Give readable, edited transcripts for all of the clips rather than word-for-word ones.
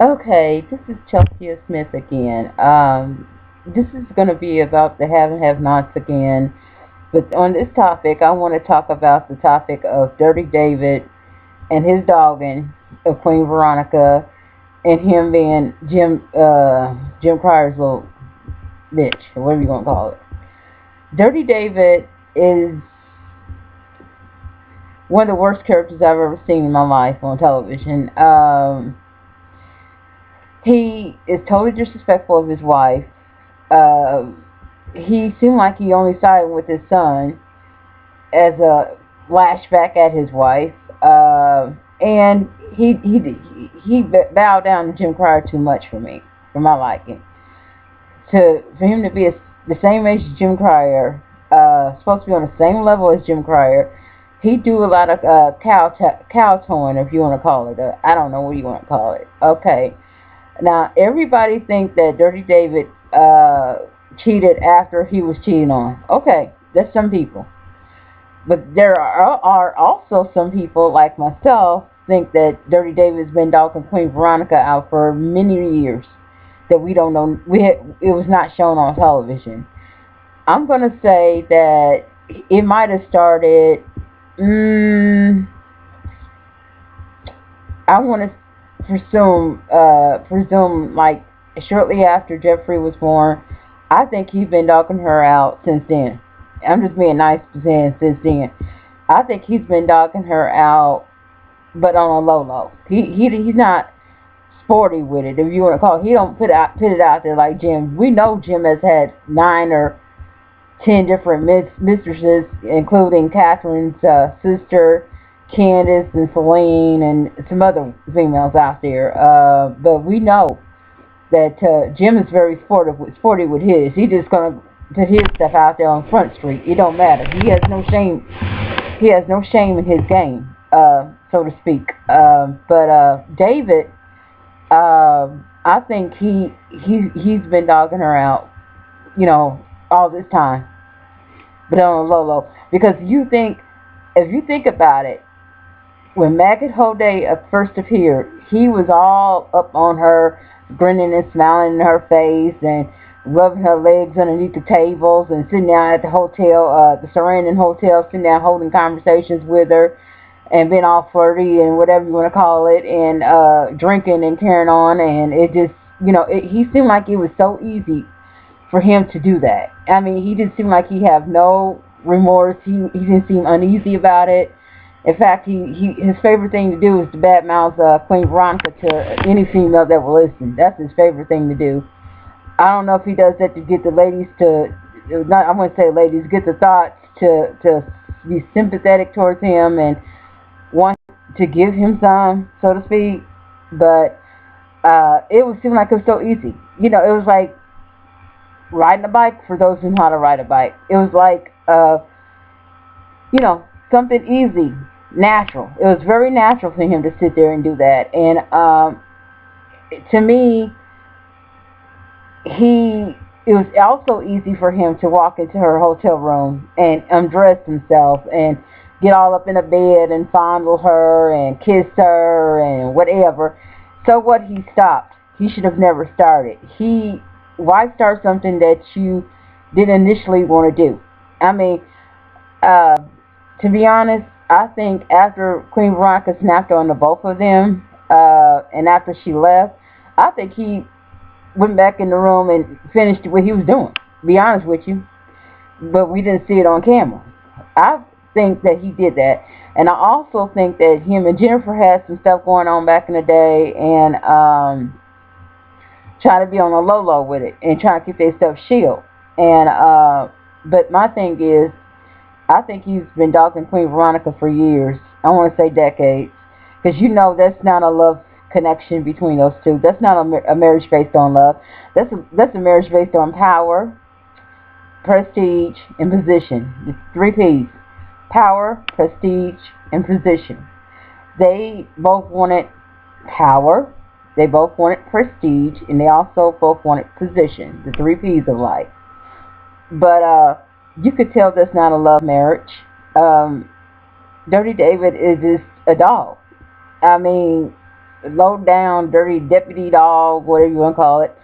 Okay, this is Chelsea Smith again. This is going to be about the have and have nots again. But on this topic, I want to talk about the topic of Dirty David and his dogging of Queen Veronica and him being Jim Cryer's little bitch, or whatever you want to call it. Dirty David is one of the worst characters I've ever seen in my life on television. He is totally disrespectful of his wife. Uh, he seemed like he only sided with his son as a flashback at his wife, and he bowed down to Jim Cryer too much for me, for my liking. For him to be the same age as Jim Cryer, supposed to be on the same level as Jim Cryer, he do a lot of kowtowing, if you want to call it. I don't know what you want to call it. Okay, now everybody thinks that Dirty David cheated after he was cheating on. Okay, that's some people. But there are also some people like myself think that Dirty David's been dogging Queen Veronica out for many years that we don't know. It was not shown on television. I'm gonna say that it might have started. I want to presume like shortly after Jeffrey was born. I think he's been dogging her out since then. I'm just being nice to saying since then. I think he's been dogging her out, but on a low low. He's not sporty with it, if you want to call it. He don't put it out there like Jim. We know Jim has had 9 or 10 different mistresses, including Catherine's sister, Candace, and Celine, and some other females out there. But we know that Jim is very sporty with his. He's just gonna put his stuff out there on Front Street. It don't matter. He has no shame. He has no shame in his game, so to speak. But David, I think he's been dogging her out, all this time, but on a low low. Because if you think about it, when Maggot Hodey first appeared, he was all up on her, grinning and smiling in her face, and rubbing her legs underneath the tables, and sitting down at the hotel, the Sarandon Hotel, sitting down holding conversations with her, and being all flirty and whatever you want to call it, and drinking and carrying on, and it just, he seemed like it was so easy for him to do that. I mean, he didn't seem like he had no remorse. He didn't seem uneasy about it. In fact, his favorite thing to do is to badmouth Queen Veronica to any female that will listen. That's his favorite thing to do. I don't know if he does that to get the ladies to, not I wouldn't say ladies, get the thoughts to be sympathetic towards him and want to give him some, so to speak. But it would seem like it was so easy. It was like riding a bike for those who know how to ride a bike. It was like, something easy, natural. It was very natural for him to sit there and do that. And to me, it was also easy for him to walk into her hotel room and undress himself and get all up in the bed and fondle her and kiss her and whatever. So what? He stopped. He should have never started. Why start something that you didn't initially want to do? I mean, to be honest, I think after Queen Veronica snapped on the both of them, and after she left, I think he went back in the room and finished what he was doing. To be honest with you, but we didn't see it on camera. I think that he did that, and I also think that him and Jennifer had some stuff going on back in the day, and trying to be on a low low with it and trying to keep their stuff shield. And but my thing is, I think he's been dogging Queen Veronica for years. I want to say decades, because that's not a love connection between those two. That's not a marriage based on love. That's a marriage based on power, prestige, and position. The 3 P's: power, prestige, and position. They both wanted power, they both wanted prestige, and they also both wanted position. The 3 P's of life. But you could tell that's not a love marriage. Dirty David is just a dog. I mean, low down, dirty deputy dog, whatever you want to call it.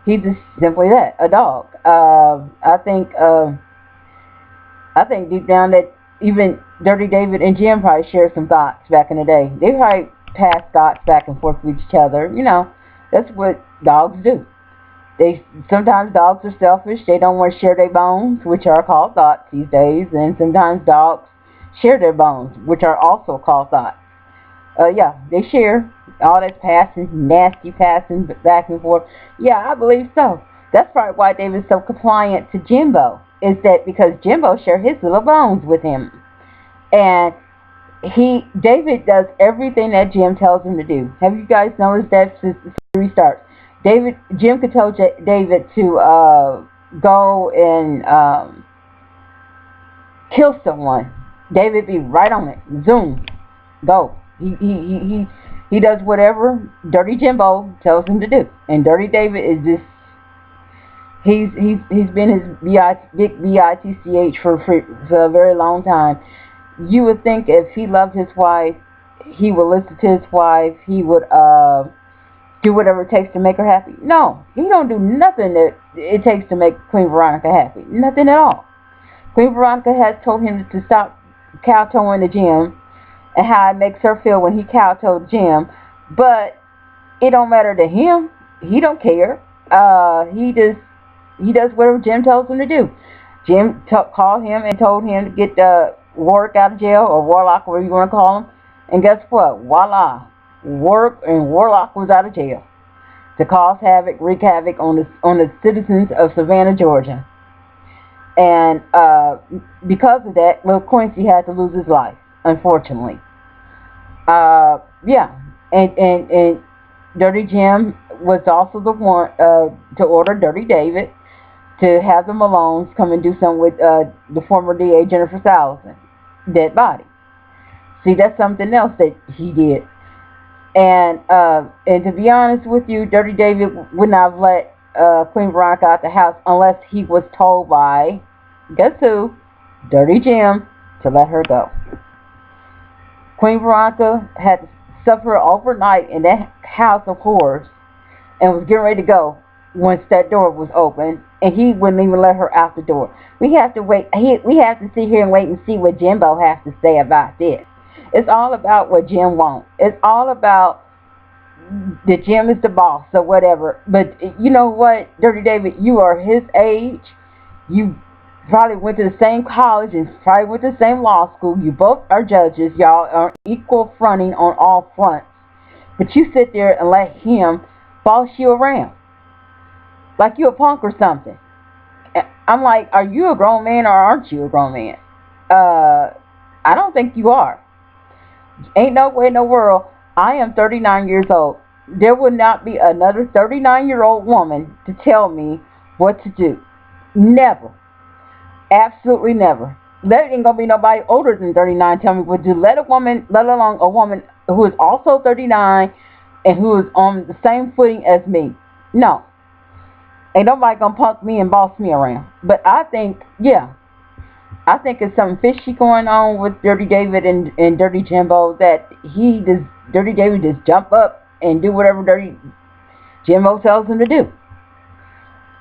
He's just simply that, a dog. I think deep down that even Dirty David and Jim probably shared some thoughts back in the day. They probably passed thoughts back and forth with each other. That's what dogs do. They sometimes dogs are selfish. They don't want to share their bones, which are called thoughts these days, and sometimes dogs share their bones, which are also called thoughts. Yeah, they share all that passing, nasty passing back and forth. Yeah, I believe so. That's probably why David's so compliant to Jimbo. Is that because Jimbo shared his little bones with him, and David does everything that Jim tells him to do. Have you guys noticed that since the series starts? Jim could tell David to go and kill someone. David be right on it. Zoom, go. He does whatever Dirty Jimbo tells him to do, and Dirty David is just he's been his big bitch for a very long time. You would think if he loved his wife, he would listen to his wife. He would do whatever it takes to make her happy. No, he don't do nothing that it takes to make Queen Veronica happy. Nothing at all. Queen Veronica has told him to stop kowtowing to Jim, and how it makes her feel when he kowtoed Jim. But it don't matter to him. He don't care. He does whatever Jim tells him to do. Jim called him and told him to get Warwick out of jail, or Warlock, whatever you want to call him. And guess what? Voila. Warlock was out of jail to cause havoc, wreak havoc on the citizens of Savannah, Georgia. And because of that, little Quincy had to lose his life, unfortunately. Yeah. And Dirty Jim was also the one to order Dirty David to have the Malones come and do something with the former DA Jennifer Salazar dead body. See, that's something else that he did. And to be honest with you, Dirty David would not have let Queen Veronica out the house unless he was told by, guess who? Dirty Jim, to let her go. Queen Veronica had to suffer overnight in that house of horrors and was getting ready to go once that door was open, and he wouldn't even let her out the door. We have to wait. We have to sit here and wait and see what Jimbo has to say about this. It's all about what Jim wants. It's all about that Jim is the boss or whatever. But you know what, Dirty David, you are his age. You probably went to the same college and probably went to the same law school. You both are judges. Y'all are equal fronting on all fronts. But you sit there and let him boss you around like you a punk or something. I'm like, are you a grown man or aren't you a grown man? I don't think you are. Ain't no way in the world. I am 39 years old. There would not be another 39-year-old woman to tell me what to do. Never. Absolutely never. There ain't gonna be nobody older than 39 tell me what to do. Let alone a woman who is also 39 and who is on the same footing as me. No. Ain't nobody gonna punk me and boss me around. But I think it's something fishy going on with Dirty David and Dirty Jimbo, that Dirty David just jump up and do whatever Dirty Jimbo tells him to do.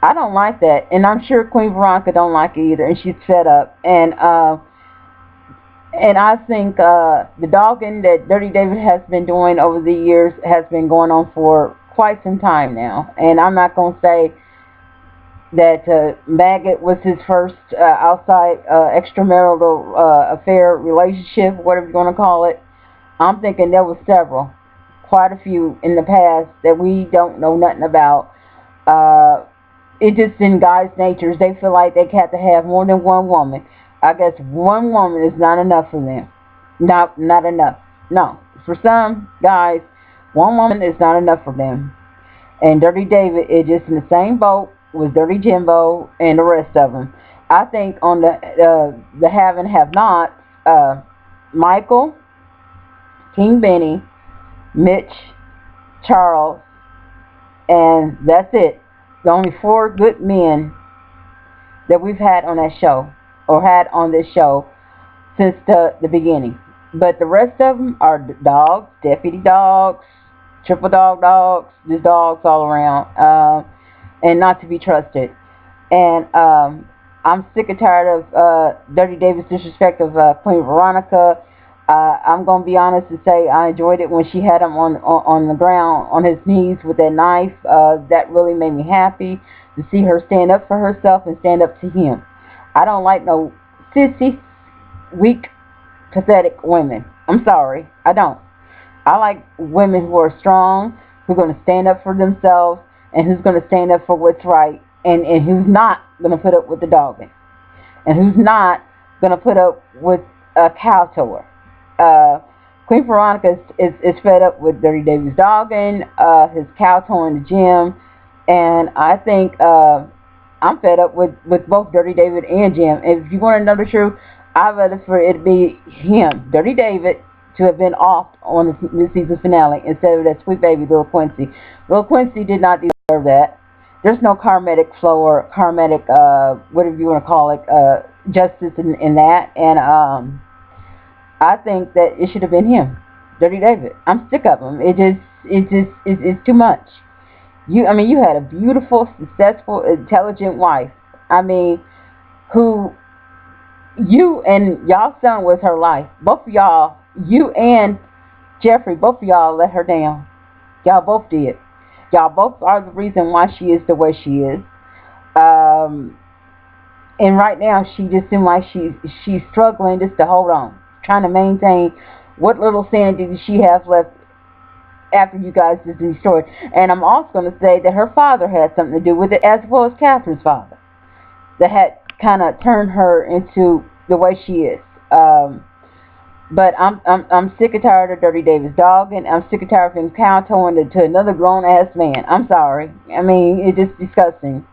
I don't like that, and I'm sure Queen Veronica don't like it either, and she's fed up. And I think the dogging that Dirty David has been doing over the years has been going on for quite some time now. And I'm not going to say that Maggot was his first outside extramarital affair, relationship, whatever you want to call it. I'm thinking there was several, quite a few in the past that we don't know nothing about. It just in guys' natures, they feel like they have to have more than one woman. I guess one woman is not enough for them. Not enough. No. For some guys, one woman is not enough for them. And Dirty David is just in the same boat with Dirty Jimbo and the rest of them. I think on the have and have nots, Michael, King Benny, Mitch, Charles, and that's it. The only 4 good men that we've had on that show, or had on this show since the beginning. But the rest of them are dogs, deputy dogs, triple dog dogs, there's dogs all around, and not to be trusted. And I'm sick and tired of Dirty David's disrespect of Queen Veronica. I'm gonna be honest and say I enjoyed it when she had him on the ground on his knees with that knife. That really made me happy to see her stand up for herself and stand up to him. I don't like no sissy, weak, pathetic women. I'm sorry, I don't. I like women who are strong, who are going to stand up for themselves, and who's going to stand up for what's right, and who's not going to put up with the dogging, and who's not going to put up with a cow tower. Queen Veronica is fed up with Dirty David's dogging, his cow tour in the gym, and I think I'm fed up with both Dirty David and Jim. If you want to know the truth, I'd rather for it to be him, Dirty David, to have been off on the mid-season finale instead of that sweet baby Lil Quincy. Lil Quincy did not deserve that. There's no karmatic flow or karmatic, whatever you want to call it, justice in that. And I think that it should have been him, Dirty David. I'm sick of him. It's too much. You had a beautiful, successful, intelligent wife. I mean, who you and y'all son was her life. Both of y'all, you and Jeffrey, both of y'all let her down. Y'all both did. Y'all both are the reason why she is the way she is. And right now, she just seems like she's struggling just to hold on, trying to maintain what little sanity she has left after you guys just destroyed. And I'm also going to say that her father had something to do with it, as well as Catherine's father, that had kind of turned her into the way she is. But I'm sick and tired of Dirty David's dog, and I'm sick and tired of him kowtowing to another grown ass man. I'm sorry. I mean, it's just disgusting.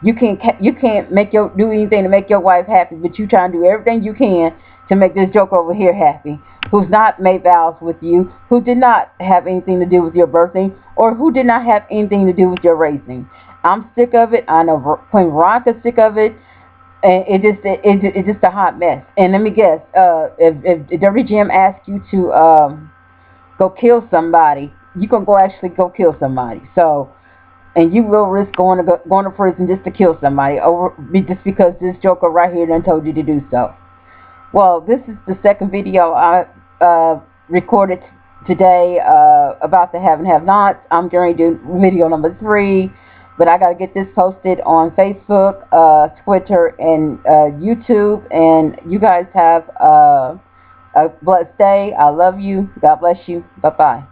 You can't do anything to make your wife happy, but you try to do everything you can to make this joker over here happy, who's not made vows with you, who did not have anything to do with your birthing, or who did not have anything to do with your raising. I'm sick of it. I know Queen Veronica's sick of it. And it's just a hot mess. And let me guess, if Dirty Jim asks you to go kill somebody, you can actually go kill somebody. So, and you will risk going to prison just to kill somebody just because this joker right here done told you to do so. Well, this is the second video I recorded today about the have and have nots. I'm going to do video number 3. But I got to get this posted on Facebook, Twitter, and YouTube. And you guys have a blessed day. I love you. God bless you. Bye-bye.